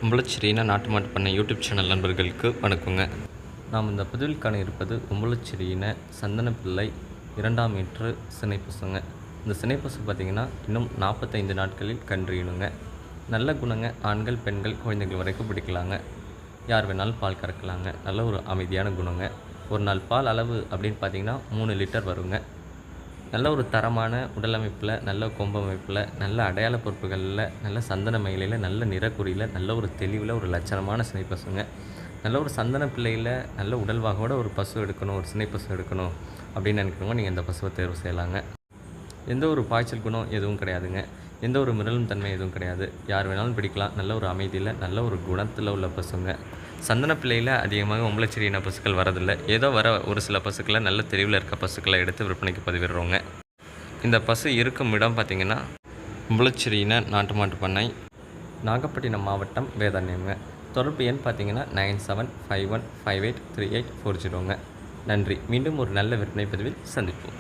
உம்பளச்சேரியின நாட்டு மாட்டு பண்ணை யூடியூப் சேனல் நண்பர்களுக்கு வணக்கங்க. நாம் இந்த பதிவில் காண இருப்பது உம்பளச்சேரியின சந்தனப்பிள்ளை 2ஆம் ஈற்று சினைப்பசுங்க. இந்த சினைப்பசு பார்த்திங்கன்னா இன்னும் 45 நாட்களில் கன்றுயிடுங்க. நல்ல குணங்க. ஆண்கள் பெண்கள் குழந்தைகள் வரைக்கும் பிடிக்கலாங்க. யார் வேணாலும் பால் கறக்கலாங்க. நல்ல ஒரு அமைதியான குணங்க. ஒரு நாள் பால் அளவு அப்படின்னு பார்த்திங்கன்னா 3 லிட்டர் வருங்க. நல்ல ஒரு தரமான உடல் அமைப்பில், நல்ல கொம்பு அமைப்பில், நல்ல அடையாள பொறுப்புகளில், நல்ல சந்தன மயிலையில், நல்ல நிறக்குறியில், நல்ல ஒரு தெளிவில் ஒரு லட்சணமான சினைப்பசுங்க. நல்ல ஒரு சந்தன பிள்ளையில் நல்ல உடல்வாகோட ஒரு பசு எடுக்கணும், ஒரு சினைப்பசு எடுக்கணும் அப்படின்னு நினைக்கிறவங்க நீங்கள் இந்த பசுவை தேர்வு செய்யலாங்க. எந்த ஒரு பாய்ச்சல் குணம் எதுவும் கிடையாதுங்க. எந்த ஒரு மிரளும் தன்மை எதுவும் கிடையாது. யார் வேணாலும் பிடிக்கலாம். நல்ல ஒரு அமைதியில், நல்ல ஒரு குணத்தில் உள்ள பசுங்க. சந்தன பிள்ளையில் அதிகமாக உம்பளச்சேரி இன பசுக்கள் வரதில்லை. ஏதோ வர ஒரு சில பசுக்களை நல்ல தெளிவில் இருக்க பசுக்களை எடுத்து விற்பனைக்கு பதிவிடுறோங்க. இந்த பசு இருக்கும் இடம் பார்த்திங்கன்னா உம்பளச்சேரியின நாட்டு மாட்டு பண்ணை, நாகப்பட்டினம் மாவட்டம், வேதாரண்யம்ங்க. தொடர்பு எண் பார்த்திங்கன்னா 9751583840ங்க. நன்றி. மீண்டும் ஒரு நல்ல விற்பனை பதிவில் சந்திப்போம்.